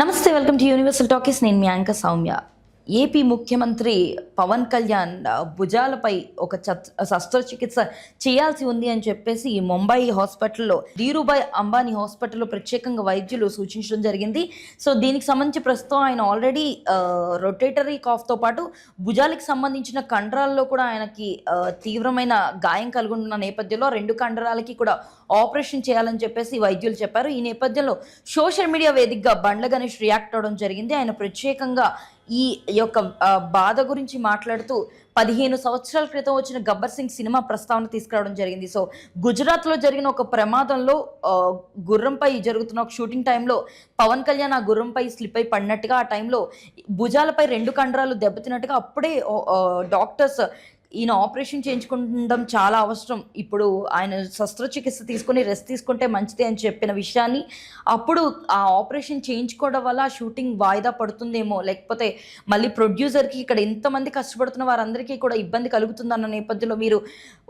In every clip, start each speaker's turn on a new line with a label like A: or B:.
A: నమస్తే, welcome to universal talkies. నేను మీ anchor Soumya. AP ముఖ్యమంత్రి పవన్ కళ్యాణ్ భుజాలపై ఒక శస్త్రచికిత్స చేయాల్సి ఉంది అని చెప్పేసి ముంబై హాస్పిటల్లో ధీరుభాయ్ అంబానీ హాస్పిటల్లో ప్రత్యేకంగా వైద్యులు సూచించడం జరిగింది. సో దీనికి సంబంధించి ప్రస్తుతం ఆయన ఆల్రెడీ రొటేటరీ కాఫ్తో పాటు భుజాలకు సంబంధించిన కండరాల్లో కూడా ఆయనకి తీవ్రమైన గాయం కలిగి ఉన్న నేపథ్యంలో రెండు కండరాలకి కూడా ఆపరేషన్ చేయాలని చెప్పేసి వైద్యులు చెప్పారు. ఈ నేపథ్యంలో సోషల్ మీడియా వేదికగా బండ్ల గణేష్ రియాక్ట్ అవడం జరిగింది. ఆయన ప్రత్యేకంగా ఈ యొక్క బాధ గురించి మాట్లాడుతూ 15 సంవత్సరాల క్రితం వచ్చిన గబ్బర్ సింగ్ సినిమా ప్రస్తావన తీసుకురావడం జరిగింది. సో గుజరాత్లో జరిగిన ఒక ప్రమాదంలో గుర్రంపై జరుగుతున్న ఒక షూటింగ్ టైంలో పవన్ కళ్యాణ్ ఆ గుర్రంపై స్లిప్ అయి పడినట్టుగా, ఆ టైంలో భుజాలపై 2 కండరాలు దెబ్బతిన్నట్టుగా అప్పుడే డాక్టర్స్ ఈయన ఆపరేషన్ చేయించుకుంటం చాలా అవసరం, ఇప్పుడు ఆయన శస్త్రచికిత్స తీసుకుని రెస్ట్ తీసుకుంటే మంచిది అని చెప్పిన విషయాన్ని, అప్పుడు ఆ ఆపరేషన్ చేయించుకోవడం వల్ల షూటింగ్ వాయిదా పడుతుందేమో, లేకపోతే మళ్ళీ ప్రొడ్యూసర్కి ఇక్కడ ఎంతమంది కష్టపడుతున్న వారందరికీ కూడా ఇబ్బంది కలుగుతుందన్న నేపథ్యంలో మీరు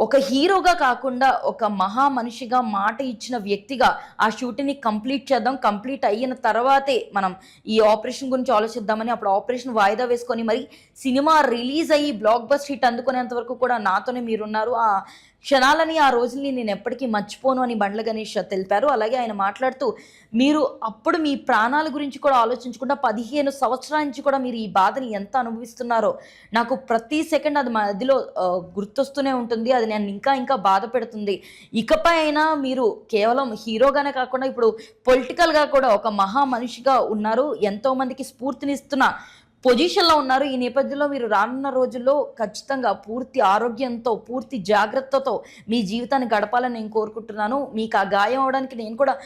A: ఒక హీరోగా కాకుండా ఒక మహా మనిషిగా మాట ఇచ్చిన వ్యక్తిగా ఆ షూటింగ్ని కంప్లీట్ చేద్దాం, కంప్లీట్ అయిన తర్వాతే మనం ఈ ఆపరేషన్ గురించి ఆలోచిద్దామని అప్పుడు ఆపరేషన్ వాయిదా వేసుకొని మరి సినిమా రిలీజ్ అయ్యి బ్లాక్ బస్టర్ హిట్ అందుకునేంత వరకు కూడా నాతోనే మీరున్నారు. ఆ క్షణాలని, ఆ రోజుల్ని నేను ఎప్పటికీ మర్చిపోను అని బండ్ల గణేష్ తెలిపారు. అలాగే ఆయన మాట్లాడుతూ మీరు అప్పుడు మీ ప్రాణాల గురించి కూడా ఆలోచించకుండా 15 సంవత్సరాల నుంచి కూడా మీరు ఈ బాధని ఎంత అనుభవిస్తున్నారో నాకు ప్రతి సెకండ్ అది మధ్యలో గుర్తొస్తూనే ఉంటుంది. అది నేను ఇంకా బాధ పెడుతుంది. ఇకపై అయినా మీరు కేవలం హీరోగానే కాకుండా ఇప్పుడు పొలిటికల్గా కూడా ఒక మహా మనిషిగా ఉన్నారు, ఎంతోమందికి స్ఫూర్తినిస్తున్న పొజిషన్లో ఉన్నారు. ఈ నేపథ్యంలో మీరు రానున్న రోజుల్లో ఖచ్చితంగా పూర్తి ఆరోగ్యంతో, పూర్తి జాగ్రత్తతో మీ జీవితాన్ని గడపాలని నేను కోరుకుంటున్నాను. మీకు ఆ గాయం అవడానికి నేను కూడా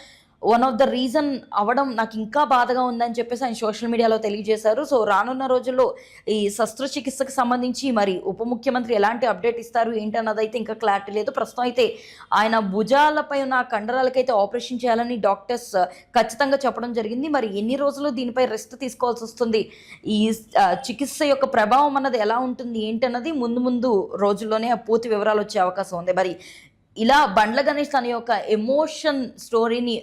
A: వన్ ఆఫ్ ద రీజన్ అవ్వడం నాకు ఇంకా బాధగా ఉందని చెప్పేసి ఆయన సోషల్ మీడియాలో తెలియజేశారు. సో రానున్న రోజుల్లో ఈ శస్త్రచికిత్సకు సంబంధించి మరి ఉప ముఖ్యమంత్రి ఎలాంటి అప్డేట్ ఇస్తారు ఏంటి అన్నది అయితే ఇంకా క్లారిటీ లేదు. ప్రస్తుతం అయితే ఆయన భుజాలపై ఉన్న కండరాలకైతే ఆపరేషన్ చేయాలని డాక్టర్స్ ఖచ్చితంగా చెప్పడం జరిగింది. మరి ఎన్ని రోజులు దీనిపై రెస్ట్ తీసుకోవాల్సి వస్తుంది, ఈ చికిత్స యొక్క ప్రభావం అన్నది ఎలా ఉంటుంది ఏంటి అన్నది ముందు రోజుల్లోనే పూర్తి వివరాలు వచ్చే అవకాశం ఉంది. మరి ఇలా బండ్ల గణేష్ తన యొక్క ఎమోషన్ స్టోరీని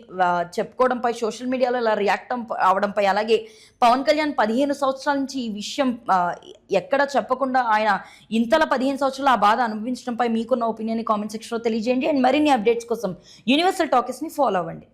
A: చెప్పుకోవడంపై, సోషల్ మీడియాలో ఇలా రియాక్ట్ అవడంపై, అలాగే పవన్ కళ్యాణ్ 15 సంవత్సరాల నుంచి ఈ విషయం ఎక్కడ చెప్పకుండా ఆయన ఇంతలా 15 సంవత్సరాలు ఆ బాధ అనుభవించడంపై మీకున్న ఒపీనియన్ కామెంట్ సెక్షన్లో తెలియజేయండి. అండ్ మరిన్ని అప్డేట్స్ కోసం యూనివర్సల్ టాకీస్ని ఫాలో అవ్వండి.